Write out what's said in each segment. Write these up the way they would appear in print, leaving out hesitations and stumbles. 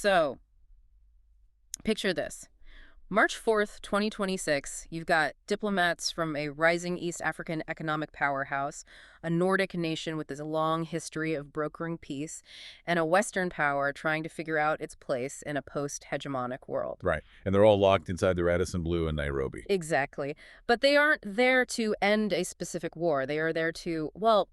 So, picture this. March 4th, 2026, you've got diplomats from a rising East African economic powerhouse, a Nordic nation with a long history of brokering peace, and a Western power trying to figure out its place in a post-hegemonic world. Right. And they're all locked inside the Radisson Blue in Nairobi. Exactly. But they aren't there to end a specific war. They are there to, well,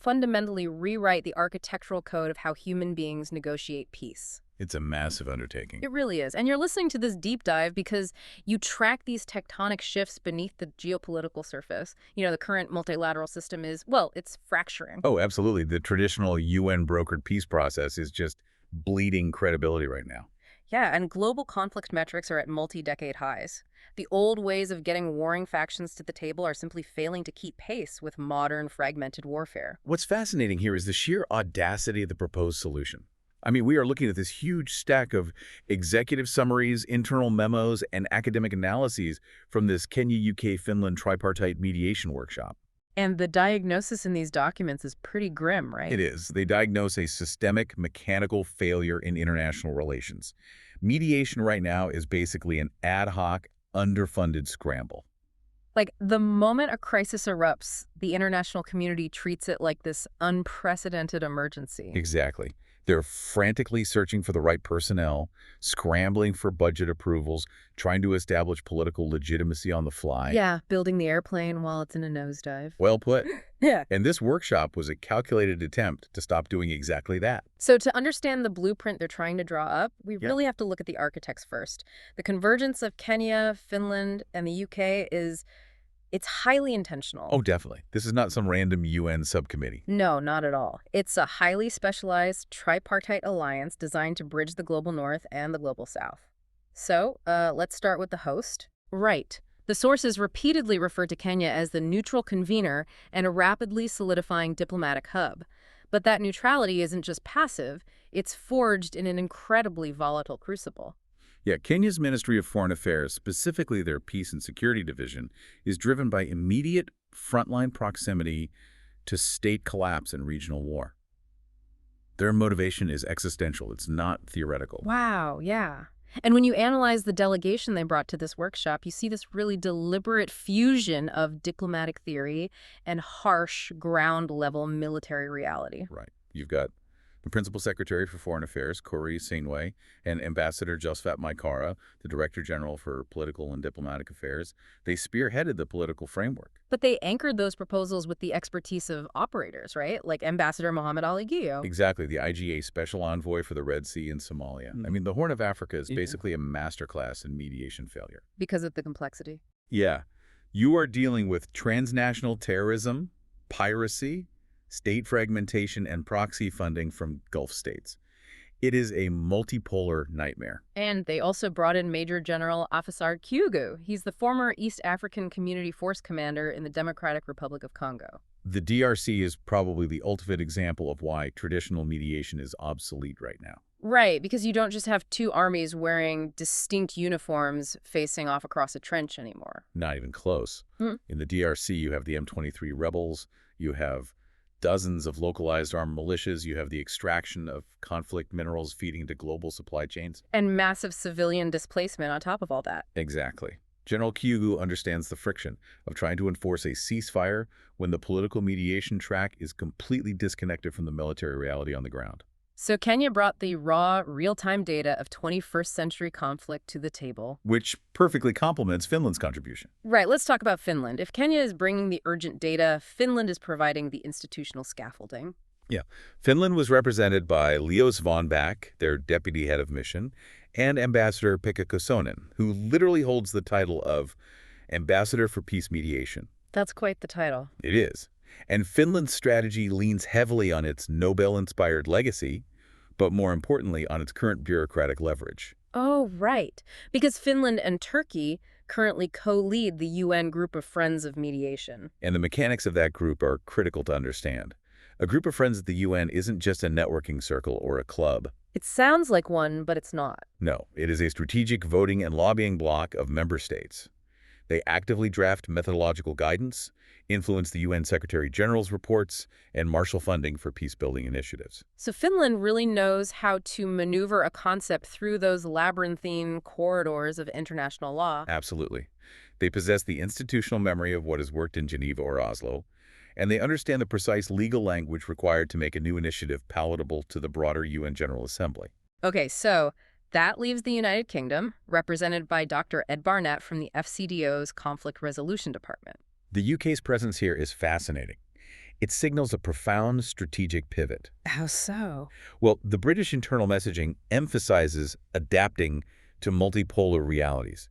fundamentally rewrite the architectural code of how human beings negotiate peace. It's a massive undertaking. It really is. And you're listening to this deep dive because you track these tectonic shifts beneath the geopolitical surface. The current multilateral system is, well, it's fracturing. Oh, absolutely. The traditional UN-brokered peace process is just bleeding credibility right now. Yeah, and global conflict metrics are at multi-decade highs. The old ways of getting warring factions to the table are simply failing to keep pace with modern fragmented warfare. What's fascinating here is the sheer audacity of the proposed solution. I mean, we are looking at this huge stack of executive summaries, internal memos, and academic analyses from this Kenya-UK-Finland tripartite mediation workshop. And the diagnosis in these documents is pretty grim, right? It is. They diagnose a systemic mechanical failure in international relations. Mediation right now is basically an ad hoc, underfunded scramble. Like, the moment a crisis erupts, the international community treats it like this unprecedented emergency. Exactly. They're frantically searching for the right personnel, scrambling for budget approvals, trying to establish political legitimacy on the fly. Yeah, building the airplane while it's in a nosedive. Well put. Yeah. And this workshop was a calculated attempt to stop doing exactly that. So to understand the blueprint they're trying to draw up, we really have to look at the architects first. The convergence of Kenya, Finland, and the UK it's highly intentional. Oh, definitely. This is not some random UN subcommittee. No, not at all. It's a highly specialized tripartite alliance designed to bridge the global north and the global south. So, let's start with the host. Right. The sources repeatedly refer to Kenya as the neutral convener and a rapidly solidifying diplomatic hub. But that neutrality isn't just passive, it's forged in an incredibly volatile crucible. Yeah, Kenya's Ministry of Foreign Affairs, specifically their Peace and Security Division, is driven by immediate frontline proximity to state collapse and regional war. Their motivation is existential. It's not theoretical. Wow, yeah. And when you analyze the delegation they brought to this workshop, you see this really deliberate fusion of diplomatic theory and harsh ground-level military reality. Right. You've got the Principal Secretary for Foreign Affairs, Corey Sainway, and Ambassador Josephat Maikara, the Director General for Political and Diplomatic Affairs. They spearheaded the political framework. But they anchored those proposals with the expertise of operators, right? Like Ambassador Mohammed Ali Guyo. Exactly, the IGA Special Envoy for the Red Sea and Somalia. I mean, the Horn of Africa is basically a masterclass in mediation failure. Because of the complexity. Yeah. You are dealing with transnational terrorism, piracy, state fragmentation, and proxy funding from Gulf states. It is a multipolar nightmare. And they also brought in Major General Afasar Kyugu. He's the former East African Community Force Commander in the Democratic Republic of Congo. The DRC is probably the ultimate example of why traditional mediation is obsolete right now. Right, because you don't just have two armies wearing distinct uniforms facing off across a trench anymore. Not even close. In the DRC, you have the M23 rebels, you have dozens of localized armed militias, you have the extraction of conflict minerals feeding into global supply chains. And massive civilian displacement on top of all that. Exactly. General Kyugu understands the friction of trying to enforce a ceasefire when the political mediation track is completely disconnected from the military reality on the ground. So Kenya brought the raw, real-time data of 21st century conflict to the table. Which perfectly complements Finland's contribution. Right, let's talk about Finland. If Kenya is bringing the urgent data, Finland is providing the institutional scaffolding. Yeah. Finland was represented by Leos Vonback, their deputy head of mission, and Ambassador Pekka Kosonen, who literally holds the title of Ambassador for Peace Mediation. That's quite the title. It is. And Finland's strategy leans heavily on its Nobel-inspired legacy, but more importantly, on its current bureaucratic leverage. Oh, right. Because Finland and Turkey currently co-lead the UN Group of Friends of Mediation. And the mechanics of that group are critical to understand. A group of friends at the UN isn't just a networking circle or a club. It sounds like one, but it's not. No, it is a strategic voting and lobbying bloc of member states. They actively draft methodological guidance, influence the UN Secretary General's reports, and marshal funding for peace-building initiatives. So Finland really knows how to maneuver a concept through those labyrinthine corridors of international law. Absolutely. They possess the institutional memory of what has worked in Geneva or Oslo, and they understand the precise legal language required to make a new initiative palatable to the broader UN General Assembly. Okay, so that leaves the United Kingdom, represented by Dr. Ed Barnett from the FCDO's Conflict Resolution Department. The UK's presence here is fascinating. It signals a profound strategic pivot. How so? Well, the British internal messaging emphasizes adapting to multipolar realities.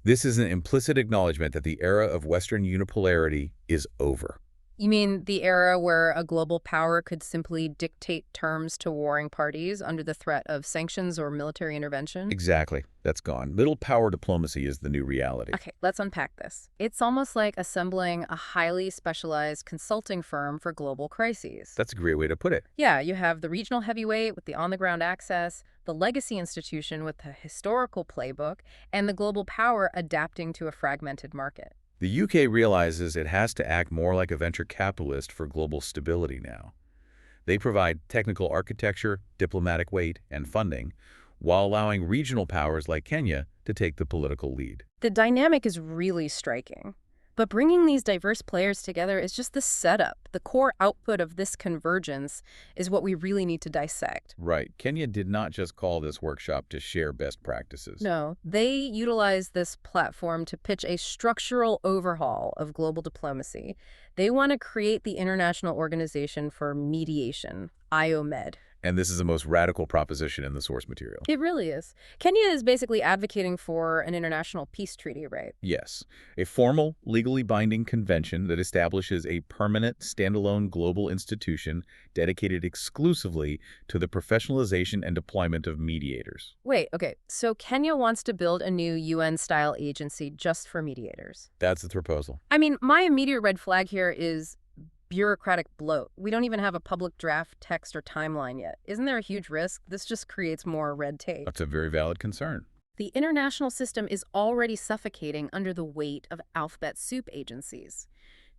This is an implicit acknowledgement that the era of Western unipolarity is over. You mean the era where a global power could simply dictate terms to warring parties under the threat of sanctions or military intervention? Exactly. That's gone. Little power diplomacy is the new reality. Okay, let's unpack this. It's almost like assembling a highly specialized consulting firm for global crises. That's a great way to put it. Yeah, you have the regional heavyweight with the on-the-ground access, the legacy institution with the historical playbook, and the global power adapting to a fragmented market. The UK realizes it has to act more like a venture capitalist for global stability now. They provide technical architecture, diplomatic weight, and funding, while allowing regional powers like Kenya to take the political lead. The dynamic is really striking. But bringing these diverse players together is just the setup. The core output of this convergence is what we really need to dissect. Right. Kenya did not just call this workshop to share best practices. No, they utilized this platform to pitch a structural overhaul of global diplomacy. They want to create the International Organization for Mediation, IOMED. And this is the most radical proposition in the source material. It really is. Kenya is basically advocating for an international peace treaty, right? Yes, a formal, legally binding convention that establishes a permanent, standalone global institution dedicated exclusively to the professionalization and deployment of mediators. Wait, okay, so Kenya wants to build a new UN-style agency just for mediators. That's the proposal. I mean, my immediate red flag here is bureaucratic bloat. We don't even have a public draft text or timeline yet. Isn't there a huge risk? This just creates more red tape. That's a very valid concern. The international system is already suffocating under the weight of alphabet soup agencies.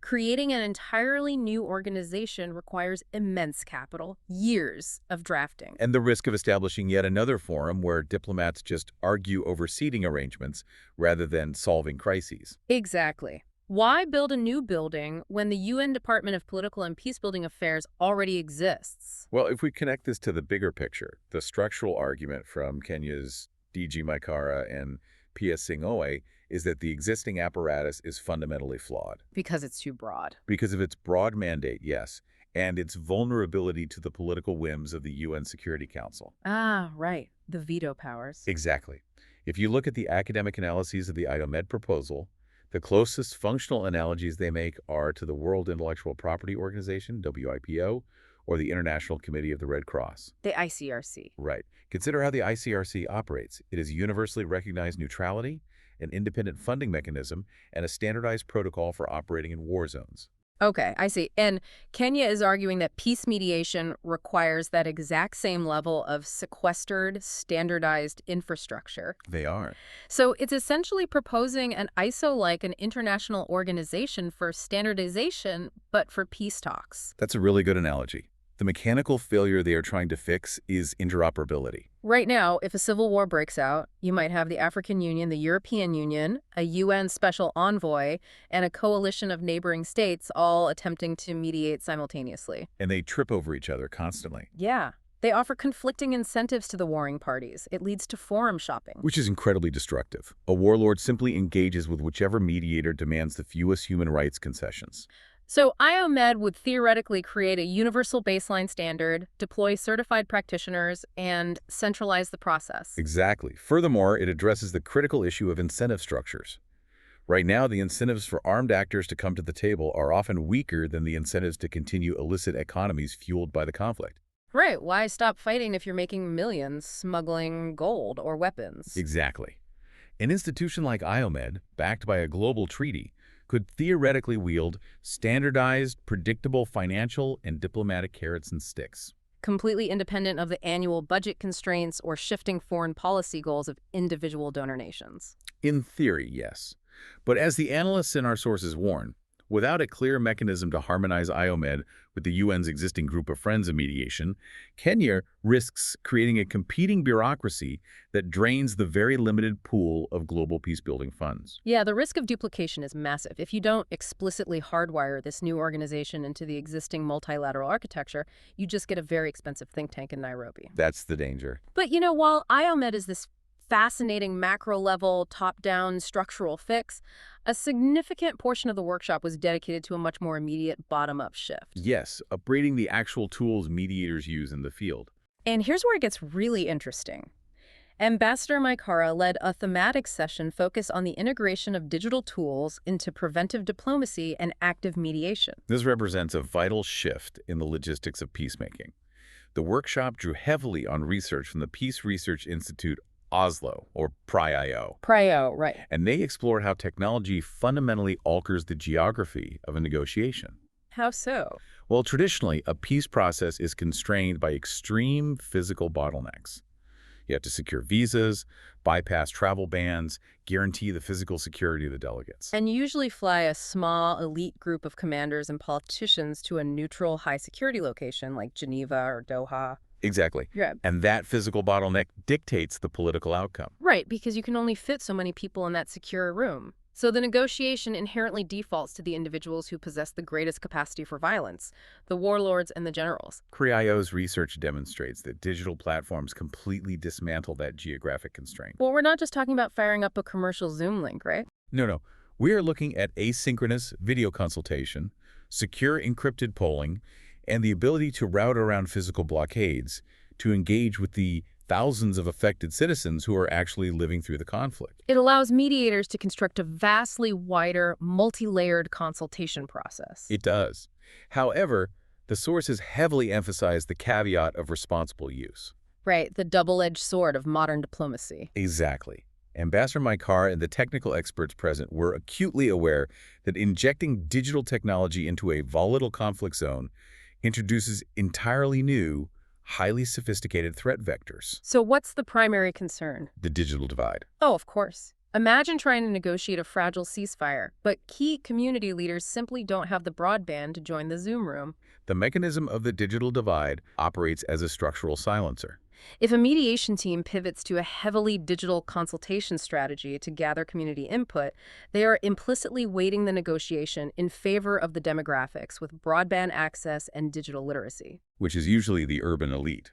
Creating an entirely new organization requires immense capital, years of drafting. And the risk of establishing yet another forum where diplomats just argue over seating arrangements rather than solving crises. Exactly. Why build a new building when the UN Department of Political and Peacebuilding Affairs already exists? Well, if we connect this to the bigger picture, the structural argument from Kenya's DG Maikara and PS Sing'oei is that the existing apparatus is fundamentally flawed. Because it's too broad. Because of its broad mandate, yes, and its vulnerability to the political whims of the UN Security Council. Ah, right. The veto powers. Exactly. If you look at the academic analyses of the IOMED proposal, the closest functional analogies they make are to the World Intellectual Property Organization, WIPO, or the International Committee of the Red Cross. The ICRC. Right. Consider how the ICRC operates. It is universally recognized neutrality, an independent funding mechanism, and a standardized protocol for operating in war zones. Okay, I see. And Kenya is arguing that peace mediation requires that exact same level of sequestered, standardized infrastructure. They are. So it's essentially proposing an ISO-like an international organization for standardization, but for peace talks. That's a really good analogy. The mechanical failure they are trying to fix is interoperability. Right now, if a civil war breaks out, you might have the African Union, the European Union, a UN special envoy, and a coalition of neighboring states all attempting to mediate simultaneously. And they trip over each other constantly. Yeah. They offer conflicting incentives to the warring parties. It leads to forum shopping. Which is incredibly destructive. A warlord simply engages with whichever mediator demands the fewest human rights concessions. So IOMED would theoretically create a universal baseline standard, deploy certified practitioners, and centralize the process. Exactly. Furthermore, it addresses the critical issue of incentive structures. Right now, the incentives for armed actors to come to the table are often weaker than the incentives to continue illicit economies fueled by the conflict. Right. Why stop fighting if you're making millions smuggling gold or weapons? Exactly. An institution like IOMED, backed by a global treaty, could theoretically wield standardized, predictable financial and diplomatic carrots and sticks. Completely independent of the annual budget constraints or shifting foreign policy goals of individual donor nations. In theory, yes. But as the analysts in our sources warn, without a clear mechanism to harmonize IOMED with the UN's existing group of friends of mediation, Kenya risks creating a competing bureaucracy that drains the very limited pool of global peacebuilding funds. Yeah, the risk of duplication is massive. If you don't explicitly hardwire this new organization into the existing multilateral architecture, you just get a very expensive think tank in Nairobi. That's the danger. But while IOMED is this fascinating macro-level, top-down structural fix, a significant portion of the workshop was dedicated to a much more immediate bottom-up shift. Yes, upgrading the actual tools mediators use in the field. And here's where it gets really interesting. Ambassador Maikara led a thematic session focused on the integration of digital tools into preventive diplomacy and active mediation. This represents a vital shift in the logistics of peacemaking. The workshop drew heavily on research from the Peace Research Institute Oslo, or PRI-IO. PRI-IO, right. And they explored how technology fundamentally alters the geography of a negotiation. How so? Well, traditionally, a peace process is constrained by extreme physical bottlenecks. You have to secure visas, bypass travel bans, guarantee the physical security of the delegates. And usually fly a small, elite group of commanders and politicians to a neutral, high-security location like Geneva or Doha. Exactly. Yeah. And that physical bottleneck dictates the political outcome. Right, because you can only fit so many people in that secure room. So the negotiation inherently defaults to the individuals who possess the greatest capacity for violence, the warlords and the generals. PRI-IO's research demonstrates that digital platforms completely dismantle that geographic constraint. Well, we're not just talking about firing up a commercial Zoom link, right? No. We are looking at asynchronous video consultation, secure encrypted polling, and the ability to route around physical blockades to engage with the thousands of affected citizens who are actually living through the conflict. It allows mediators to construct a vastly wider, multi-layered consultation process. It does. However, the sources heavily emphasize the caveat of responsible use. Right, the double-edged sword of modern diplomacy. Exactly. Ambassador Maikara and the technical experts present were acutely aware that injecting digital technology into a volatile conflict zone introduces entirely new, highly sophisticated threat vectors. So what's the primary concern? The digital divide. Oh, of course. Imagine trying to negotiate a fragile ceasefire, but key community leaders simply don't have the broadband to join the Zoom room. The mechanism of the digital divide operates as a structural silencer. If a mediation team pivots to a heavily digital consultation strategy to gather community input, they are implicitly weighting the negotiation in favor of the demographics with broadband access and digital literacy. Which is usually the urban elite.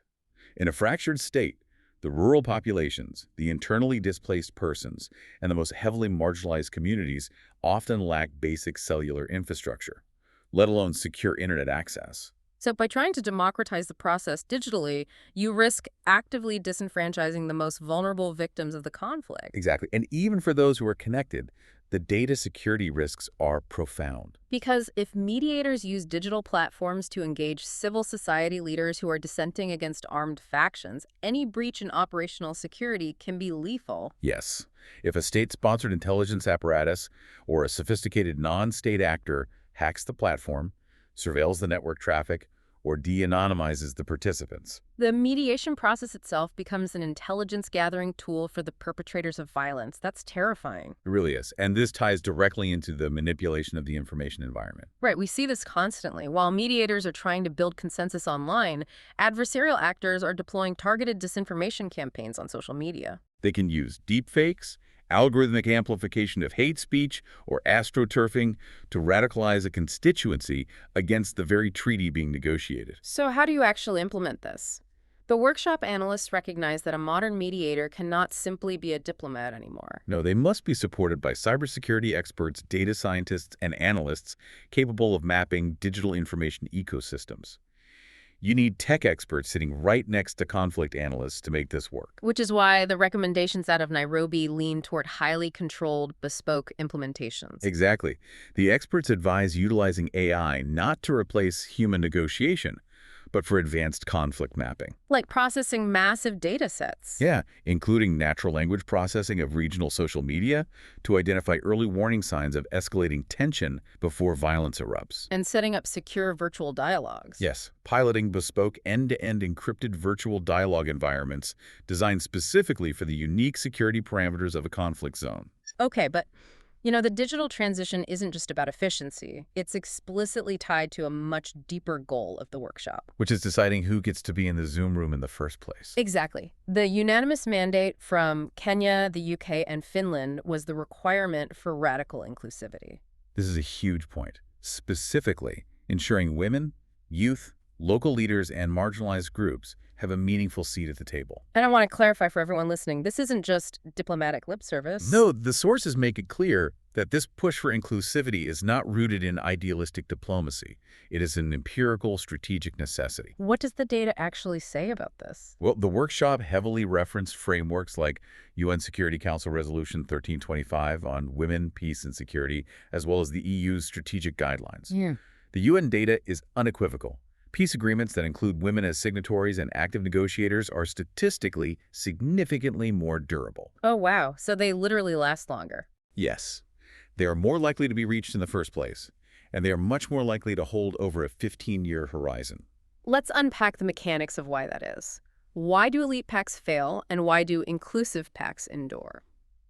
In a fractured state, the rural populations, the internally displaced persons, and the most heavily marginalized communities often lack basic cellular infrastructure, let alone secure internet access. So by trying to democratize the process digitally, you risk actively disenfranchising the most vulnerable victims of the conflict. Exactly. And even for those who are connected, the data security risks are profound. Because if mediators use digital platforms to engage civil society leaders who are dissenting against armed factions, any breach in operational security can be lethal. Yes. If a state-sponsored intelligence apparatus or a sophisticated non-state actor hacks the platform, surveils the network traffic, or de-anonymizes the participants. The mediation process itself becomes an intelligence-gathering tool for the perpetrators of violence. That's terrifying. It really is. And this ties directly into the manipulation of the information environment. Right, we see this constantly. While mediators are trying to build consensus online, adversarial actors are deploying targeted disinformation campaigns on social media. They can use deepfakes, algorithmic amplification of hate speech, or astroturfing to radicalize a constituency against the very treaty being negotiated. So how do you actually implement this? The workshop analysts recognize that a modern mediator cannot simply be a diplomat anymore. No, they must be supported by cybersecurity experts, data scientists, and analysts capable of mapping digital information ecosystems. You need tech experts sitting right next to conflict analysts to make this work. Which is why the recommendations out of Nairobi lean toward highly controlled, bespoke implementations. Exactly. The experts advise utilizing AI not to replace human negotiation, but for advanced conflict mapping. Like processing massive data sets. Yeah, including natural language processing of regional social media to identify early warning signs of escalating tension before violence erupts. And setting up secure virtual dialogues. Yes, piloting bespoke end-to-end encrypted virtual dialogue environments designed specifically for the unique security parameters of a conflict zone. Okay, but You know, the digital transition isn't just about efficiency. It's explicitly tied to a much deeper goal of the workshop. Which is deciding who gets to be in the Zoom room in the first place. Exactly. The unanimous mandate from Kenya, the UK, and Finland was the requirement for radical inclusivity. This is a huge point, specifically ensuring women, youth, local leaders, and marginalized groups have a meaningful seat at the table. And I want to clarify for everyone listening, this isn't just diplomatic lip service. No, the sources make it clear that this push for inclusivity is not rooted in idealistic diplomacy. It is an empirical, strategic necessity. What does the data actually say about this? Well, the workshop heavily referenced frameworks like UN Security Council Resolution 1325 on women, peace, and security, as well as the EU's strategic guidelines. Yeah. The UN data is unequivocal. Peace agreements that include women as signatories and active negotiators are statistically significantly more durable. Oh, wow. So they literally last longer. Yes, they are more likely to be reached in the first place, and they are much more likely to hold over a 15-year horizon. Let's unpack the mechanics of why that is. Why do elite pacts fail, and why do inclusive pacts endure?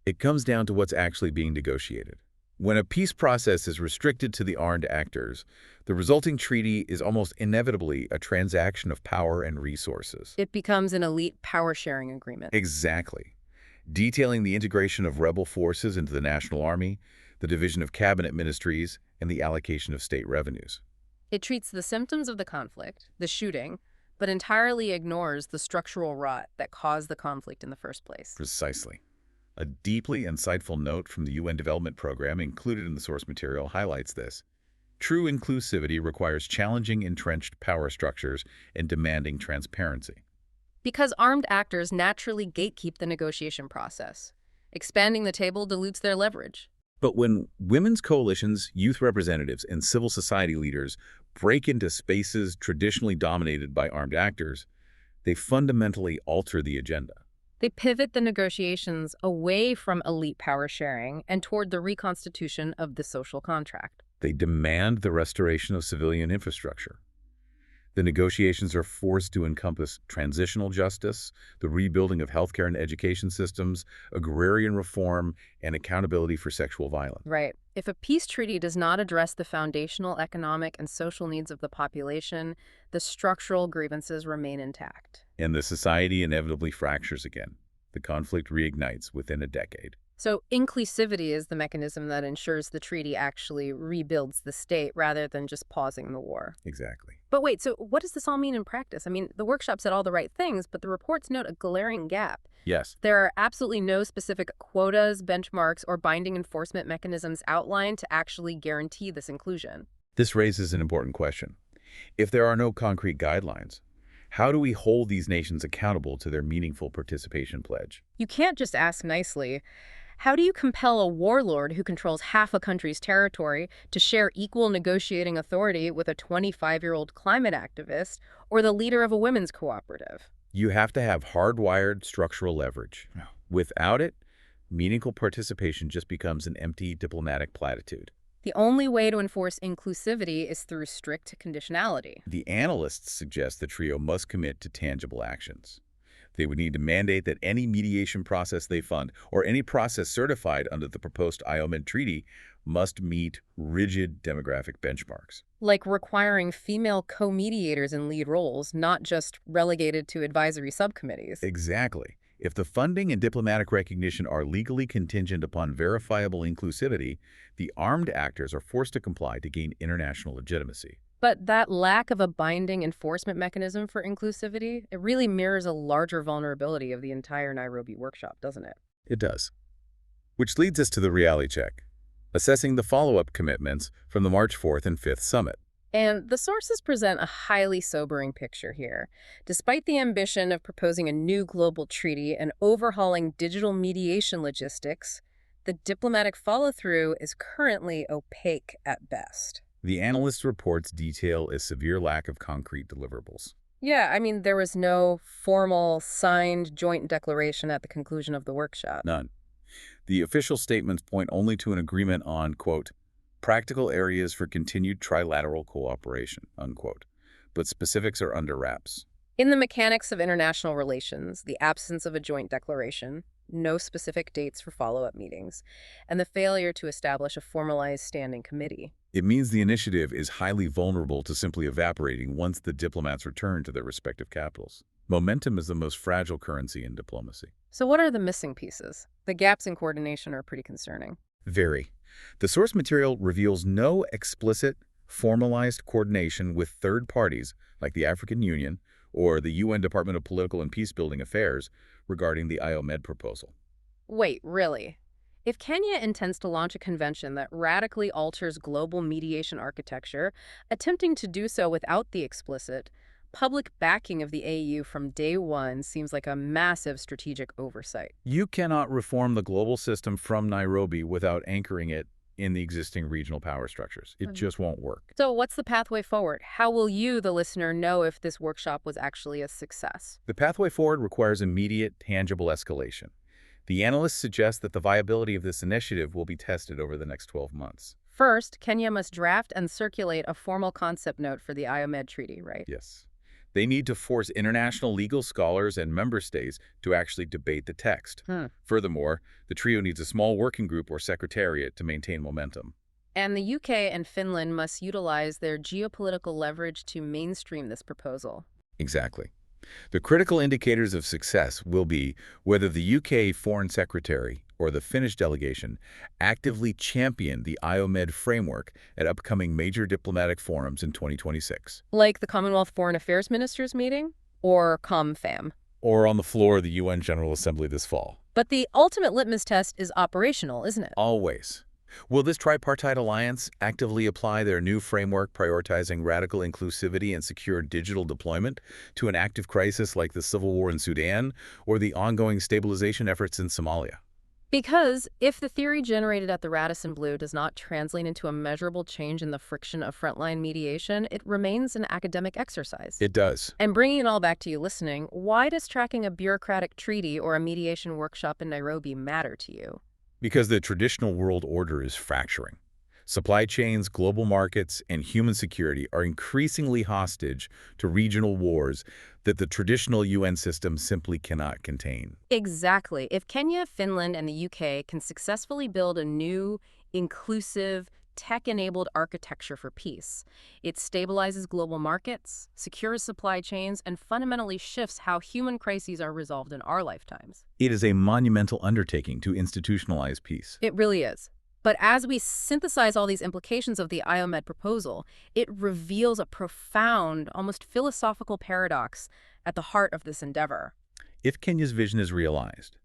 It comes down to what's actually being negotiated. When a peace process is restricted to the armed actors, the resulting treaty is almost inevitably a transaction of power and resources. It becomes an elite power-sharing agreement. Exactly. Detailing the integration of rebel forces into the national army, the division of cabinet ministries, and the allocation of state revenues. It treats the symptoms of the conflict, the shooting, but entirely ignores the structural rot that caused the conflict in the first place. Precisely. A deeply insightful note from the UN Development Program included in the source material highlights this. True inclusivity requires challenging entrenched power structures and demanding transparency. Because armed actors naturally gatekeep the negotiation process. Expanding the table dilutes their leverage. But when women's coalitions, youth representatives, and civil society leaders break into spaces traditionally dominated by armed actors, they fundamentally alter the agenda. They pivot the negotiations away from elite power sharing and toward the reconstitution of the social contract. They demand the restoration of civilian infrastructure. The negotiations are forced to encompass transitional justice, the rebuilding of healthcare and education systems, agrarian reform, and accountability for sexual violence. Right. If a peace treaty does not address the foundational economic and social needs of the population, the structural grievances remain intact. And the society inevitably fractures again. The conflict reignites within a decade. So inclusivity is the mechanism that ensures the treaty actually rebuilds the state rather than just pausing the war. Exactly. But wait, so what does this all mean in practice? I mean, the workshop said all the right things, but the reports note a glaring gap. Yes. There are absolutely no specific quotas, benchmarks, or binding enforcement mechanisms outlined to actually guarantee this inclusion. This raises an important question. If there are no concrete guidelines, how do we hold these nations accountable to their meaningful participation pledge? You can't just ask nicely. How do you compel a warlord who controls half a country's territory to share equal negotiating authority with a 25-year-old climate activist or the leader of a women's cooperative? You have to have hardwired structural leverage. Without it, meaningful participation just becomes an empty diplomatic platitude. The only way to enforce inclusivity is through strict conditionality. The analysts suggest the trio must commit to tangible actions. They would need to mandate that any mediation process they fund or any process certified under the proposed IOMED treaty must meet rigid demographic benchmarks. Like requiring female co-mediators in lead roles, not just relegated to advisory subcommittees. Exactly. If the funding and diplomatic recognition are legally contingent upon verifiable inclusivity, the armed actors are forced to comply to gain international legitimacy. But that lack of a binding enforcement mechanism for inclusivity, it really mirrors a larger vulnerability of the entire Nairobi workshop, doesn't it? It does. Which leads us to the reality check, assessing the follow-up commitments from the March 4th and 5th summit. And the sources present a highly sobering picture here. Despite the ambition of proposing a new global treaty and overhauling digital mediation logistics, the diplomatic follow-through is currently opaque at best. The analyst reports detail a severe lack of concrete deliverables. Yeah, I mean, there was no formal signed joint declaration at the conclusion of the workshop. None. The official statements point only to an agreement on, quote, practical areas for continued trilateral cooperation, unquote. But specifics are under wraps. In the mechanics of international relations, the absence of a joint declaration no specific dates for follow-up meetings, and the failure to establish a formalized standing committee. It means the initiative is highly vulnerable to simply evaporating once the diplomats return to their respective capitals. Momentum is the most fragile currency in diplomacy. So what are the missing pieces? The gaps in coordination are pretty concerning. Very. The source material reveals no explicit, formalized coordination with third parties like the African Union or the UN Department of Political and Peacebuilding Affairs regarding the IOMED proposal. Wait, really? If Kenya intends to launch a convention that radically alters global mediation architecture, attempting to do so without the explicit, public backing of the AU from day one seems like a massive strategic oversight. You cannot reform the global system from Nairobi without anchoring it in the existing regional power structures. It just won't work. So what's the pathway forward? How will you, the listener, know if this workshop was actually a success? The pathway forward requires immediate, tangible escalation. The analysts suggest that the viability of this initiative will be tested over the next 12 months. First, Kenya must draft and circulate a formal concept note for the IOMED treaty, right? Yes. They need to force international legal scholars and member states to actually debate the text. Furthermore, the trio needs a small working group or secretariat to maintain momentum. And the UK and Finland must utilize their geopolitical leverage to mainstream this proposal. Exactly. The critical indicators of success will be whether the UK Foreign Secretary or the Finnish delegation actively champion the IOMED framework at upcoming major diplomatic forums in 2026. Like the Commonwealth Foreign Affairs Ministers meeting? Or ComFam? Or on the floor of the UN General Assembly this fall. But the ultimate litmus test is operational, isn't it? Always. Will this tripartite alliance actively apply their new framework prioritizing radical inclusivity and secure digital deployment to an active crisis like the civil war in Sudan or the ongoing stabilization efforts in Somalia? Because if the theory generated at the Radisson Blu does not translate into a measurable change in the friction of frontline mediation, it remains an academic exercise. It does. And bringing it all back to you listening, why does tracking a bureaucratic treaty or a mediation workshop in Nairobi matter to you? Because the traditional world order is fracturing. Supply chains, global markets, and human security are increasingly hostage to regional wars that the traditional UN system simply cannot contain. Exactly. If Kenya, Finland, and the UK can successfully build a new, inclusive, tech-enabled architecture for peace, it stabilizes global markets, secures supply chains, and fundamentally shifts how human crises are resolved in our lifetimes. It is a monumental undertaking to institutionalize peace. It really is. But as we synthesize all these implications of the IOMED proposal, it reveals a profound, almost philosophical paradox at the heart of this endeavor. If Kenya's vision is realized,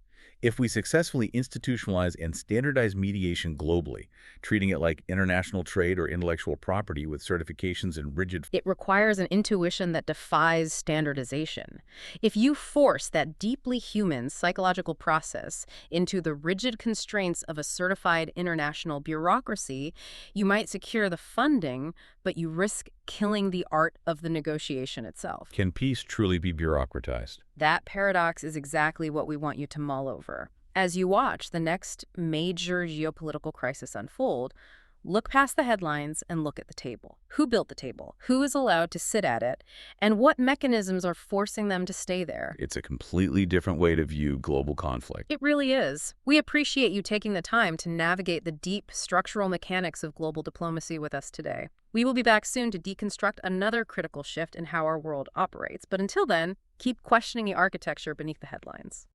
if we successfully institutionalize and standardize mediation globally, treating it like international trade or intellectual property with certifications and rigid... It requires an intuition that defies standardization. If you force that deeply human psychological process into the rigid constraints of a certified international bureaucracy, you might secure the funding, but you risk killing the art of the negotiation itself. Can peace truly be bureaucratized? That paradox is exactly what we want you to mull over. As you watch the next major geopolitical crisis unfold, look past the headlines and look at the table. Who built the table? Who is allowed to sit at it? And what mechanisms are forcing them to stay there? It's a completely different way to view global conflict. It really is. We appreciate you taking the time to navigate the deep structural mechanics of global diplomacy with us today. We will be back soon to deconstruct another critical shift in how our world operates. But until then, keep questioning the architecture beneath the headlines.